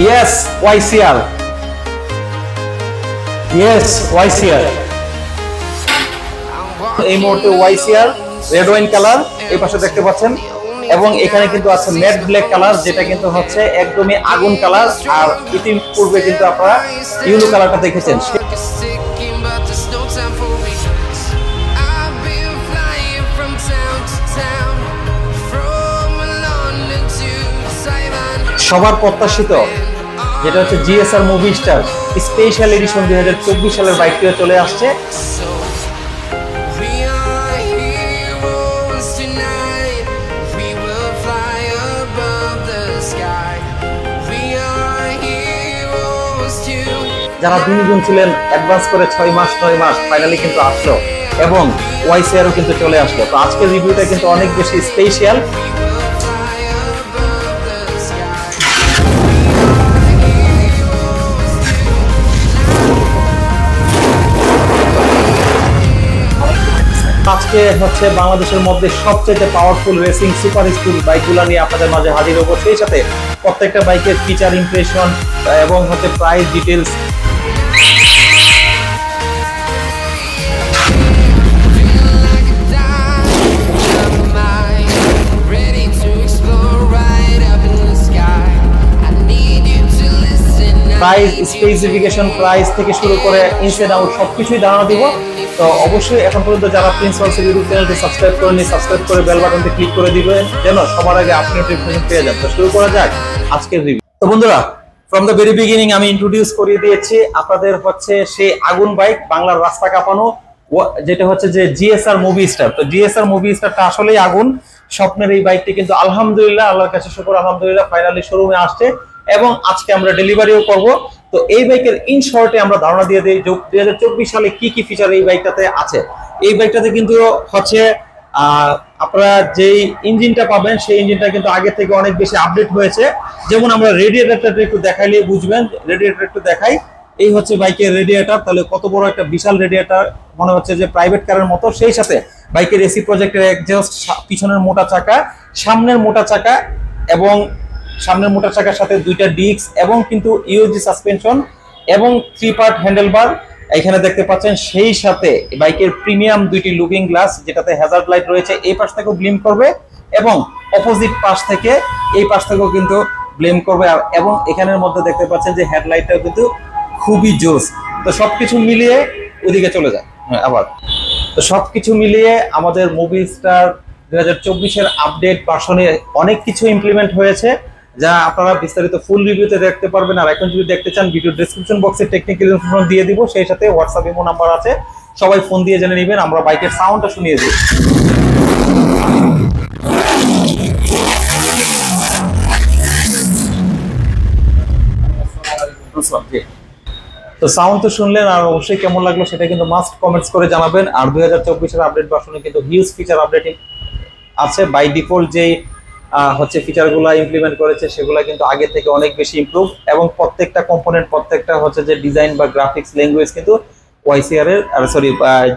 Yes YCR, yes YCR. এই মুহূর্তে YCR red wine colour এই পাশে দেখতে পাচ্ছেন, এবং এখানে কিন্তু আছে ম্যাট ব্ল্যাক কালার, যেটা কিন্তু হচ্ছে একদমই আগুন কালার। আর ইতিপূর্বে কিন্তু আপনারা ইয়েলো কালারটা দেখেছেন। সবার প্রত্যাশিত যেটা হচ্ছে GSR movie star special edition 2024 সালের বাইকটিও চলে আসছে। যারা দুইজন ছিলেন অ্যাডভান্স করে 6 মাস 9 মাস, ফাইনালি কিন্তু আসলো এবং ওয়াইসিআরও কিন্তু চলে আসলো। তো আজকের রিভিউটা কিন্তু অনেক বেশি স্পেশাল। আজকে হচ্ছে বাংলাদেশের মধ্যে সবচেয়ে পাওয়ারফুল রেসিং সুপার স্পিড বাইকগুলো নিয়ে আপনাদের মাঝে হাজির হবো। সেই সাথে প্রত্যেকটা বাইকের ফিচার ইমপ্রেশন এবং হচ্ছে price details. Price specification, price থেকে শুরু করে ইনসাইড আউট সবকিছুই ধারণা দিব। তো অবশ্যই এখন পর্যন্ত যারা প্রিন্স ওয়ার্ল্ডস ইউটিউব চ্যানেলটি সাবস্ক্রাইব করেননি, সাবস্ক্রাইব করে বেল বাটনটি ক্লিক করে দিবেন যেন সবার আগে আপনি নোটিফিকেশন পেয়ে যান। তো শুরু করা যাক আজকের রিভিউ। তো বন্ধুরা, ফ্রম দ্য ভেরি বিগিনিং আমি ইন্ট্রোডিউস করিয়ে দিয়েছি আপনাদের হচ্ছে সেই আগুন বাইক, বাংলার রাস্তা কাঁপানো, যেটা হচ্ছে যে জিএসআর মুভি স্টার। তো জিএসআর মুভি স্টারটা আসলেই আগুন। স্বপ্নের এই বাইকটি কিন্তু আলহামদুলিল্লাহ, আল্লাহর কাছে শুকর, আলহামদুলিল্লাহ ফাইনালি শোরুমে আসছে এবং আজকে আমরা ডেলিভারিও করব। তো এই বাইকের ইন শর্টে আমরা ধারণা দিয়ে দিই 2024 সালে কি কি ফিচার এই বাইকটাতে আছে। এই বাইকটাতে কিন্তু হচ্ছে আপনারা যেই ইঞ্জিনটা পাবেন সেই ইঞ্জিনটা কিন্তু আগে থেকে অনেক বেশি আপডেট হয়েছে। যেমন আমরা রেডিয়েটরটা একটু দেখাইলে বুঝবেন, রেডিয়েটর একটু দেখাই। এই হচ্ছে বাইকের রেডিয়েটর, তাহলে কত বড় একটা বিশাল রেডিয়েটর, মনে হচ্ছে যে প্রাইভেট কারের মতো। সেই সাথে বাইকের এসি প্রজেক্টের এক্সস্ট, পিছনের মোটা চাকা, সামনের মোটা চাকা এবং সামনের মোটর চাকার সাথে দুইটা ডিস্ক এবং কিন্তু ইউএসডি সাসপেনশন এবং 3 পার্ট হ্যান্ডেলবার এখানে দেখতে পাচ্ছেন। সেই সাথে বাইকের প্রিমিয়াম দুইটি লুকিং গ্লাস, যেটাতে হ্যাজার্ড লাইট রয়েছে, এই পাশ থেকেও ব্লিম করবে এবং অপোজিট পাশ থেকে এই পাশ থেকেও কিন্তু ব্লিম করবে। এবং এখানের মধ্যে দেখতে পাচ্ছেন যে হেডলাইটটাও কিন্তু খুবই জোস। তো সবকিছু মিলিয়ে ওইদিকে চলে যায় আবার। তো সবকিছু মিলিয়ে আমাদের মুভি স্টার 2024-এর আপডেট ভার্সনে অনেক কিছু ইমপ্লিমেন্ট হয়েছে, যা আপনারা বিস্তারিত ফুল রিভিউতে দেখতে পারবেন। আর এখন যদি দেখতে চান, ভিডিও ডেসক্রিপশন বক্সে টেকনিক্যাল ইনফরমেশন দিয়ে দিব, সেই সাথে হোয়াটসঅ্যাপ ইমো নাম্বার আছে, সবাই ফোন দিয়ে জেনে নেবেন। আমরা বাইকের সাউন্ডটা শুনিয়ে দিই। তো সাউন্ড তো শুনলেন, আর অবশ্যই কেমন লাগলো সেটা কিন্তু মাস্ট কমেন্টস করে জানাবেন। আর 2024-এর আপডেট ভার্সনে কিন্তু হিউজ ফিচার আপডেটিং আছে। বাই ডিফল্ট যেই হচ্ছে ফিচারগুলো ইমপ্লিমেন্ট করেছে সেগুলো কিন্তু আগে থেকে অনেক বেশি ইমপ্রুভ, এবং প্রত্যেকটা কম্পোনেন্ট, প্রত্যেকটা হচ্ছে যে ডিজাইন বা গ্রাফিক্স ল্যাঙ্গুয়েজ কিন্তু ওয়াইসিআর এর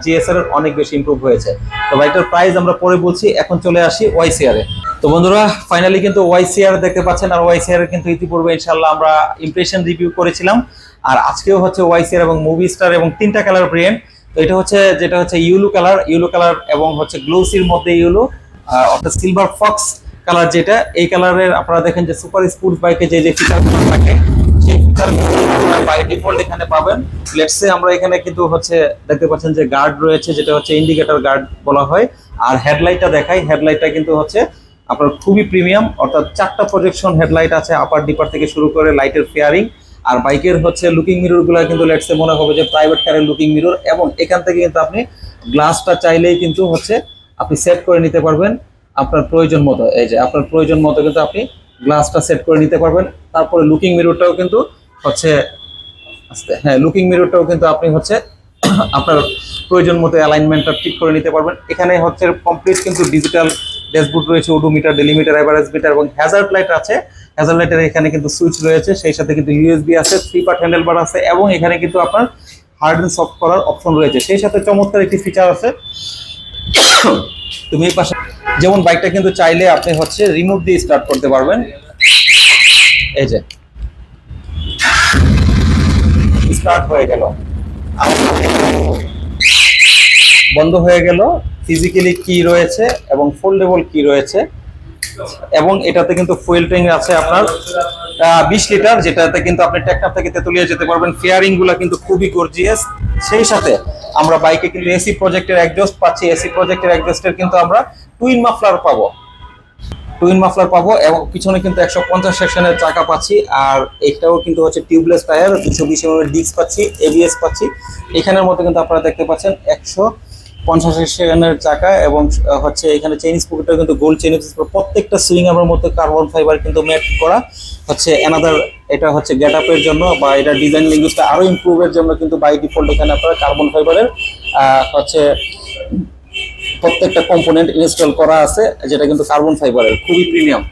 জিএসআর এর অনেক বেশি ইমপ্রুভ হয়েছে। তো বাইকটার প্রাইস আমরা পরে বলছি, এখন চলে আসি ওয়াইসিআর এ। তো বন্ধুরা, ফাইনালি কিন্তু ওয়াইসিআর দেখতে পাচ্ছেন। আর ওয়াইসিআর এর কিন্তু ইতিপূর্বে ইনশাআল্লাহ আমরা ইমপ্রেশন রিভিউ করেছিলাম, আর আজকেও হচ্ছে ওয়াইসিআর এবং মুভি স্টার এবং 3টা কালার ভেরিয়েন্ট। তো এটা হচ্ছে যেটা হচ্ছে ইয়েলো কালার এবং হচ্ছে গ্লোসির মধ্যে ইয়েলো, অর্থাৎ সিলভার ফক্স কালার, যেটা এই কালারের আপনারা দেখেন যে সুপার স্পোর্টস বাইকে যে ফিচারগুলো থাকে সেই ফিচারগুলো বাই ডিফল্ট এখানে পাবেন। লেটস সে আমরা এখানে কিন্তু হচ্ছে দেখতে পাচ্ছেন যে গার্ড রয়েছে, যেটা হচ্ছে ইন্ডিকেটর গার্ড বলা হয়। আর হেডলাইটটা দেখাই, হেডলাইটটা কিন্তু হচ্ছে আপনার খুবই প্রিমিয়াম, অর্থাৎ 4টা প্রজেকশন হেডলাইট আছে, আপার ডিপার থেকে শুরু করে লাইটের ফেয়ারিং। আর বাইকের হচ্ছে লুকিং মিরর গুলো কিন্তু লেটস সে মনে হবে যে প্রাইভেট কারের লুকিং মিরর, এবং এখান থেকে কিন্তু আপনি গ্লাসটা চাইলেই কিন্তু হচ্ছে আপনি সেট করে নিতে পারবেন আপনার প্রয়োজন মতো। এই যে আপনার প্রয়োজন মতো কিন্তু আপনি গ্লাসটা সেট করে নিতে পারবেন। তারপরে লুকিং মিররটাও কিন্তু হচ্ছে লুকিং মিররটাও কিন্তু আপনি হচ্ছে আপনার প্রয়োজন মতো অ্যালাইনমেন্টটা ঠিক করে নিতে পারবেন। এখানে হচ্ছে কমপ্লিট কিন্তু ডিজিটাল ড্যাশবোর্ড রয়েছে, ওডোমিটার, ডেলিমিটার, এভারেজ মিটার এবং হ্যাজার্ড লাইট আছে। হ্যাজার্ড লাইটের এখানে কিন্তু সুইচ রয়েছে, সেই সাথে কিন্তু ইউএসবি আছে, 3 পার্ট হ্যান্ডেলবার আছে এবং এখানে কিন্তু আপনার হার্ড এন্ড সফট করার অপশন রয়েছে। সেই সাথে চমৎকার একটি ফিচার আছে, তুমি এই পাশে যেমন বাইকটা কিন্তু চাইলে আপনি হচ্ছে রিমোট দিয়ে স্টার্ট করতে পারবেন। এই যে স্টার্ট হয়ে গেল, বন্ধ হয়ে গেল। ফিজিক্যালি কি রয়েছে এবং ফোল্ডেবল কি রয়েছে, এবং এটাতে কিন্তু ফুয়েল ট্যাঙ্ক আছে আপনার 20 লিটার, যেটাতে কিন্তু আপনি টেকনাফ থেকে তেতুলিয়া যেতে পারবেন। ফেয়ারিং গুলা কিন্তু খুবই গর্জিয়াস। সেই সাথে আমরা বাইকে কিন্তু এসি প্রজেক্টের এক্সজস্ট পাচ্ছি। এসি প্রজেক্টের এক্সজস্টের কিন্তু আমরা টুইন মাফলার পাবো এবং পিছনে কিন্তু 150 সেকশনের চাকা পাচ্ছি। আর এটাও কিন্তু হচ্ছে টিউবলেস টায়ার, 220 mm ডিস্ক পাচ্ছি, এবিএস পাচ্ছি। এখানের মধ্যে কিন্তু আপনারা দেখতে পাচ্ছেন 150 সেকশনের চাকা, এবং হচ্ছে এখানে চেইন স্পকেটটা কিন্তু গোল্ড চেইন স্পকেট। প্রত্যেকটা সুইং আর্মের মধ্যে কার্বন ফাইবার কিন্তু ম্যাট করা হচ্ছে। অ্যানাদার এটা হচ্ছে গেট আপের জন্য বা এটা ডিজাইন ল্যাঙ্গুয়েজটা আরো ইমপ্রুভের জন্য কিন্তু বাই ডিফল্ট এখানে আপনারা কার্বন ফাইবারের হচ্ছে প্রত্যেকটা কম্পোনেন্ট ইনস্টল করা আছে, যেটা কিন্তু কার্বন ফাইবারের, খুবই প্রিমিয়াম।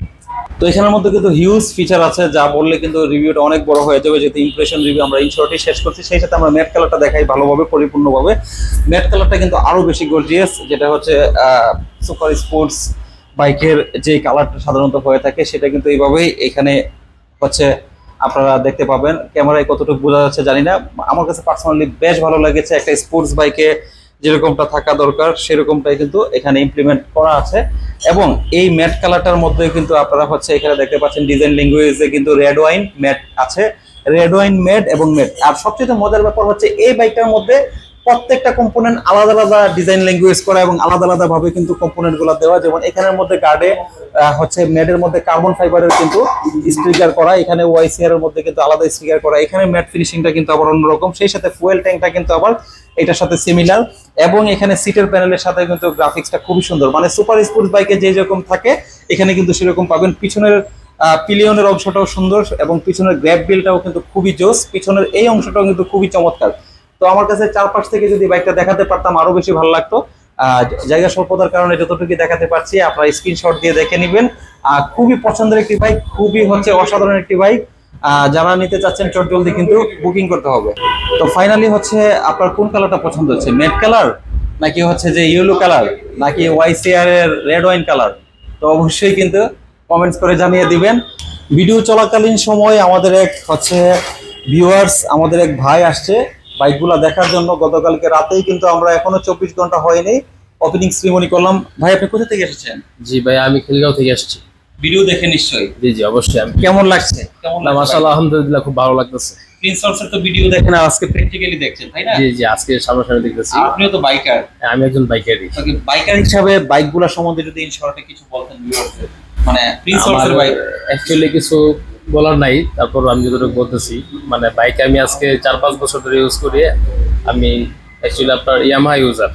তো এখানের মধ্যে কিন্তু হিউজ ফিচার আছে, যা বললে কিন্তু রিভিউটা অনেক বড় হয়ে যাবে, যেহেতু ইমপ্রেশন রিভিউ আমরা ইন শর্টে শেষ করছি। সেই সাথে আমরা ম্যাট কালারটা দেখাই ভালোভাবে, পরিপূর্ণভাবে। ম্যাট কালারটা কিন্তু আরো বেশি গর্জিয়াস, যেটা হচ্ছে সুপার স্পোর্টস বাইকের যে কালারটা সাধারণত হয়ে থাকে সেটা কিন্তু এইভাবেই এখানে হচ্ছে আপনারা দেখতে পাবেন। ক্যামেরায় কতটুকু বোঝা যাচ্ছে জানি না, আমার কাছে পার্সোনালি বেশ ভালো লেগেছে। একটা স্পোর্টস বাইকে যেরকমটা থাকা দরকার সেরকমটাই কিন্তু এখানে ইমপ্লিমেন্ট করা আছে। এবং এই ম্যাট কালারটার মধ্যে কিন্তু আপনারা হচ্ছে এখানে দেখতে পাচ্ছেন ডিজাইন ল্যাঙ্গুয়েজে কিন্তু রেড ওয়াইন ম্যাট আছে, রেড ওয়াইন ম্যাট এবং ম্যাট। আর সবচেয়ে মজার ব্যাপার হচ্ছে এই বাইকটার মধ্যে প্রত্যেকটা কম্পোনেন্ট আলাদা আলাদা ডিজাইন ল্যাঙ্গুয়েজ করা এবং আলাদা আলাদা ভাবে কিন্তু কম্পোনেন্ট গুলো দেওয়া। যেমন এখানের মধ্যে গার্ডে হচ্ছে ম্যাটের মধ্যে কার্বন ফাইবারের কিন্তু স্টিকার করা, এখানে ওয়াইসিআর এর মধ্যে কিন্তু আলাদা স্টিকার করা, এখানে ম্যাট ফিনিশিংটা কিন্তু আবার অন্যরকম। সেই সাথে ফুয়েল ট্যাঙ্কটা কিন্তু আবার এটার সাথে সিমিলার, এবং এখানে সিটের প্যানেলের সাথে কিন্তু গ্রাফিক্সটা খুবই সুন্দর। মানে সুপার স্পোর্টস বাইকে যে যেরকম থাকে এখানে কিন্তু সেরকম পাবেন। পিছনের পিলিয়নের অংশটাও সুন্দর এবং পিছনের গ্র্যাব বিলটাও কিন্তু খুবই জোস, পিছনের এই অংশটাও কিন্তু খুবই চমৎকার। তো আমার কাছে চারপাশ থেকে যদি বাইকটা দেখাতে পারতাম আরো বেশি ভালো লাগতো। জায়গা স্বল্পতার কারণে যতটুকু দেখাতে পারছি, আপনারা স্ক্রিনশট দিয়ে দেখে নেবেন। খুবই পছন্দের একটি বাইক, খুবই হচ্ছে অসাধারণ একটি বাইক। যারা নিতে চাচ্ছেন চট জলদি কিন্তু বুকিং করতে হবে। তো ফাইনালি হচ্ছে আপনার কোন কালারটা পছন্দ হচ্ছে, ম্যাট কালার নাকি হচ্ছে যে ইয়েলো কালার নাকি ওয়াইসিআর এর রেড ওয়াইন কালার? তো অবশ্যই কিন্তু কমেন্টস করে জানিয়ে দিবেন। ভিডিও চলাকালীন সময় আমাদের এক হচ্ছে ভিউয়ার্স, আমাদের এক ভাই আসছে বাইকগুলা দেখার জন্য। গতকালকে রাতেই কিন্তু আমরা এখনো 24 ঘন্টা হয়নি ওপেনিং সেরিমনি করলাম। ভাই আপনি কোথা থেকে এসেছেন? জি ভাই, আমি খিলগাঁও থেকে আসছি। ভিডিও দেখে নিশ্চয়ই? জি জি অবশ্যই। কেমন লাগছে? মাশাআল্লাহ, আলহামদুলিল্লাহ, খুব ভালো লাগতেছে। প্রিন্স সলসের তো ভিডিও দেখেন, আজকে প্র্যাকটিক্যালি দেখছেন তাই না? জি জি, আজকে সামনাসামনি দেখতেছি। আপনিও তো বাইকার। আমি একজন বাইকারই। বাইকার হিসাবে বাইকগুলা সম্বন্ধে যদি ইন শর্টে কিছু বলতেন ভিউয়ারদের, মানে প্রিন্স সলসের বাইক। অ্যাকচুয়ালি কিছু বলার নাই, তারপর আমি যতটুকু বলতেছি। মানে বাইক আমি আজকে 4-5 বছর ধরে ইউজ করি। আমি অ্যাকচুয়ালি আপনার ইয়ামাহা ইউজার,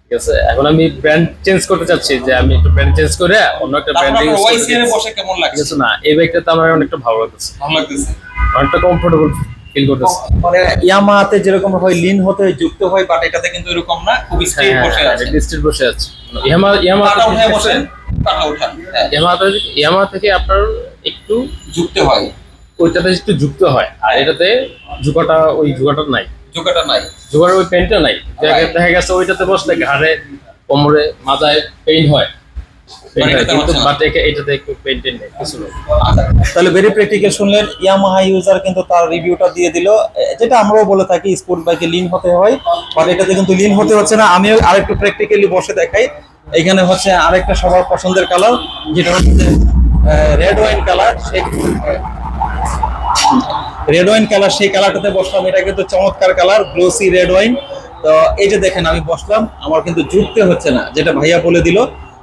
ঠিক আছে। এখন আমি ব্র্যান্ড চেঞ্জ করতে চাচ্ছি, যে আমি একটু ব্র্যান্ড চেঞ্জ করে অন্য একটা ব্র্যান্ড ইউজ করি। ওয়াইসিআর এ বসে কেমন লাগছে? কিছু না, এই বাইকটাতে আমার অনেকটা ভালো লাগতেছে। অনেকটা কমফোর্টেবল ফিল করতেছে। মানে ইয়ামাহাতে যেরকম হয় লিন হতে যুক্ত হয়, বাট এটাতে কিন্তু এরকম না, খুব স্ট্রেট বসে আছে। স্ট্রেট বসে আছে। ইয়ামাহা থেকে আপনার একটু যুক্ত হয়, ওইটাতে একটু যুক্ত হয়, আর এটাতে ঝুঁকাটা নাই। ঝুঁকার ওই পেইন্টটা নাই। দেখা গেছে ওইটাতে বসলে ঘাড়ে, কোমরে, মাথায় পেইন্ট হয়, তাহলে ভেরি প্র্যাকটিক্যাল শুনলেন। ইয়ামাহা ইউজার কিন্তু তার রিভিউটা দিয়ে দিল, যেটা আমরাও বলে থাকি স্পোর্ট বাইকে লিন হতে হয়, বাট এটাতে কিন্তু লিন হতে হচ্ছে না। আমিও আরেকটু প্র্যাকটিক্যালি বসে দেখাই। এখানে হচ্ছে আরেকটা সবার পছন্দের কালার, যেটা হচ্ছে red wine colour. Red wine colour, সেই কালারটাতে বসলাম। এটা কিন্তু চমৎকার কালার, গ্লোসি রেড ওয়াইন। তো এই যে দেখেন আমি বসলাম, আমার কিন্তু জুটতে হচ্ছে না, যেটা ভাইয়া বলে দিল।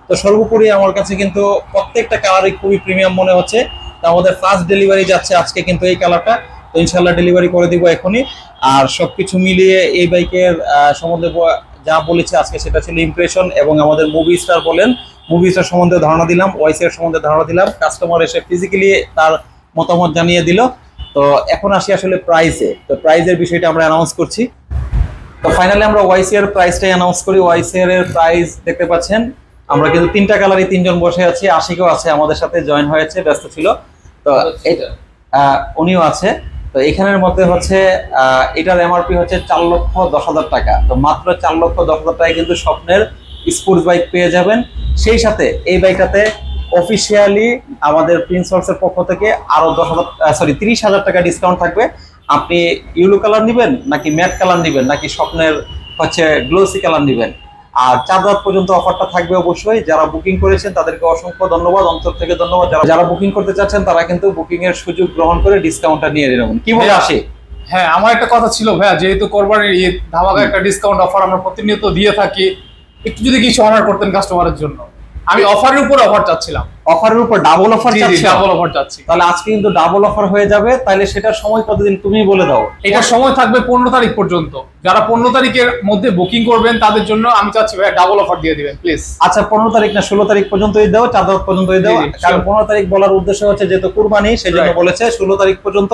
তো সর্বোপরি আমার কাছে কিন্তু প্রত্যেকটা কালারই খুবই প্রিমিয়াম মনে হচ্ছে। তো আমাদের ফার্স্ট ডেলিভারি যাচ্ছে আজকে কিন্তু এই কালারটা, তো ইনশাল্লাহ ডেলিভারি করে দিব এখনই। আর সবকিছু মিলিয়ে এই বাইকের সম্বন্ধে যা বলেছে আজকে সেটা ছিল ইমপ্রেশন, এবং আমাদের মুভি স্টার বলেন, মুভি স্টার সম্বন্ধে ধারণা দিলাম, ওয়াইসিআর সম্বন্ধে ধারণা দিলাম। কাস্টমার এসে ফিজিক্যালি তার মতামত জানিয়ে দিল। তো এখন আসি আসলে প্রাইসে। তো প্রাইসের বিষয়টা আমরা অ্যানাউন্স করছি। তো ফাইনালি আমরা ওয়াইসিআর প্রাইসটাই অ্যানাউন্স করি। ওয়াইসিআর এর প্রাইস দেখতে পাচ্ছেন, আমরা কিন্তু 3টা কালারই 3জন বসে আছি। আশিকও আছে আমাদের সাথে, জয়েন হয়েছে, ব্যস্ত ছিল, তো উনিও আছে। তো এখানের মধ্যে হচ্ছে এটার এমআরপি হচ্ছে 4,10,000 টাকা। তো মাত্র 4,10,000 টাকায় কিন্তু স্বপ্নের স্পোর্টস বাইক পেয়ে যাবেন। সেই সাথে এই বাইকটাতে অফিসিয়ালি আমাদের প্রিন্স হর্সের পক্ষ থেকে আরো 30,000 টাকা ডিসকাউন্ট থাকবে। আপনি ইউলো কালার নেবেন নাকি ম্যাট কালার নেবেন নাকি স্বপ্নের হচ্ছে গ্লোসি কালার নেবেন। আর 4 রাত পর্যন্ত অফারটা থাকবে অবশ্যই। যারা বুকিং করেছেন তাদেরকে অসংখ্য ধন্যবাদ, অন্তর থেকে ধন্যবাদ। যারা বুকিং করতে চাচ্ছেন তারা কিন্তু বুকিং এর সুযোগ গ্রহণ করে ডিসকাউন্টটা নিয়ে নেবেন। কি বলে আসে? হ্যাঁ, আমার একটা কথা ছিল ভাইয়া, যেহেতু কোরবানির ঈদ, ধামাকা একটা ডিসকাউন্ট অফার আমরা প্রতিনিয়ত দিয়ে থাকি, একটু যদি কিছু অনার করতেন কাস্টমারের জন্য। আমি অফারের উপর অফার চাচ্ছিলাম। অফারের উপর ডাবল অফার চাচ্ছি? ডাবল অফার চাচ্ছি। তাহলে আজকে কিন্তু ডাবল অফার হয়ে যাবে। তাহলে সেটার সময় কতদিন তুমি বলে দাও। এটার সময় থাকবে 15 তারিখ পর্যন্ত। যারা 15 তারিখের মধ্যে বুকিং করবেন তাদের জন্য আমি চাচ্ছি ভাইয়া ডাবল অফার দিয়ে দিবেন প্লিজ। আচ্ছা, 15 তারিখ না 16 তারিখ পর্যন্তই দাও, 4 রাত পর্যন্তই দাও। কারণ 15 তারিখ বলার উদ্দেশ্য হচ্ছে যেহেতু কুরবানি, সেজন্য বলেছে 16 তারিখ পর্যন্ত।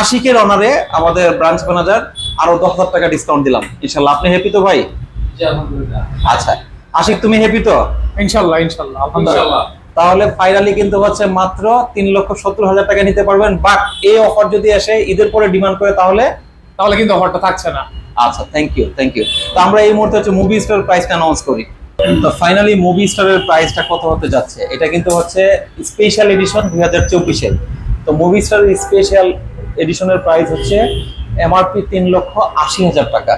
আশিকের অনারে আমাদের ব্রাঞ্চ ম্যানেজার আরো 10,000 টাকা ডিসকাউন্ট দিলাম। ইনশাআল্লাহ আপনি হ্যাপি তো ভাই? আচ্ছা আশিক, তুমি হ্যাপি তো? ইনশাআল্লাহ ইনশাআল্লাহ আলহামদুলিল্লাহ। তাহলে ফাইনালি কিন্তু হচ্ছে মাত্র 3,70,000 টাকা নিতে পারবেন। বাট এই অফার যদি এসে ঈদের পরে ডিমান্ড করে তাহলে কিন্তু অফারটা থাকছে না। আচ্ছা, থ্যাংক ইউ। তো আমরা এই মুহূর্তে হচ্ছে মুভি স্টার প্রাইসটা অ্যানাউন্স করি। তো ফাইনালি মুভি স্টারের প্রাইসটা কত হতে যাচ্ছে, এটা কিন্তু হচ্ছে স্পেশাল এডিশন 2024-এর। তো মুভি স্টারের স্পেশাল এডিশনের প্রাইস হচ্ছে এমআরপি 3,80,000 টাকা।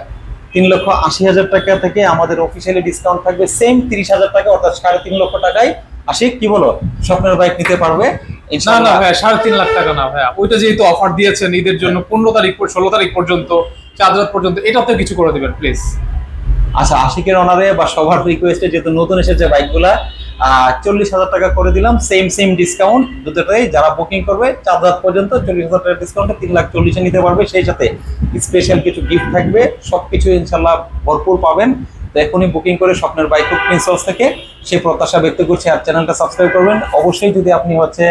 3,80,000 টাকা থেকে আমাদের অফিসিয়ালি ডিসকাউন্ট থাকবে সেম 30,000 টাকা, অর্থাৎ 3.5 লক্ষ টাকায় আশিক কি বলো স্বপ্নের বাইক নিতে পারবে। না না ভাইয়া, 3.5 লাখ টাকা না ভাইয়া, ওইটা যেহেতু অফার দিয়েছেন ঈদের জন্য 15 তারিখ 16 তারিখ পর্যন্ত, 4 রাত পর্যন্ত, এটাতে কিছু করে দিবেন প্লিজ। আচ্ছা, আশিকের অনারে বা সবার রিকোয়েস্টে যেহেতু নতুন এসেছে বাইকগুলা 40,000 টাকা করে দিলাম, সেম ডিসকাউন্ট দুটোটাই। যারা বুকিং করবে 4 রাত পর্যন্ত 40,000 টাকা ডিসকাউন্টে 3,40,000 নিতে পারবে। সেই সাথে স্পেশাল কিছু গিফট থাকবে, সবকিছু ইনশাল্লাহ ভরপুর পাবেন। তো এখনই বুকিং করে স্বপ্নের বাইক প্রিন্স হাউস থেকে সেই প্রত্যাশা ব্যক্ত করছি। আর চ্যানেলটা সাবস্ক্রাইব করবেন অবশ্যই। যদি আপনি হচ্ছে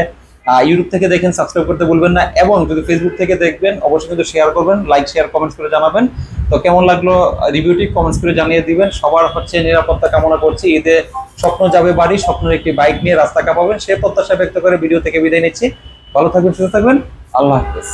ইউটিউব থেকে দেখেন সাবস্ক্রাইব করতে ভুলবেন না, এবং যদি ফেসবুক থেকে দেখবেন অবশ্যই কিন্তু শেয়ার করবেন, লাইক শেয়ার কমেন্টস করে জানাবেন। তো কেমন লাগলো রিভিউটি কমেন্টস করে জানিয়ে দিবেন। সবার হচ্ছে নিরাপত্তা কামনা করছি। ঈদে স্বপ্ন যাবে বাড়ি, স্বপ্নের একটি বাইক নিয়ে রাস্তা কাঁপাবেন সেই প্রত্যাশা ব্যক্ত করে ভিডিও থেকে বিদায় নিচ্ছি। ভালো থাকবেন, সুস্থ থাকবেন, আল্লাহ হাফেজ।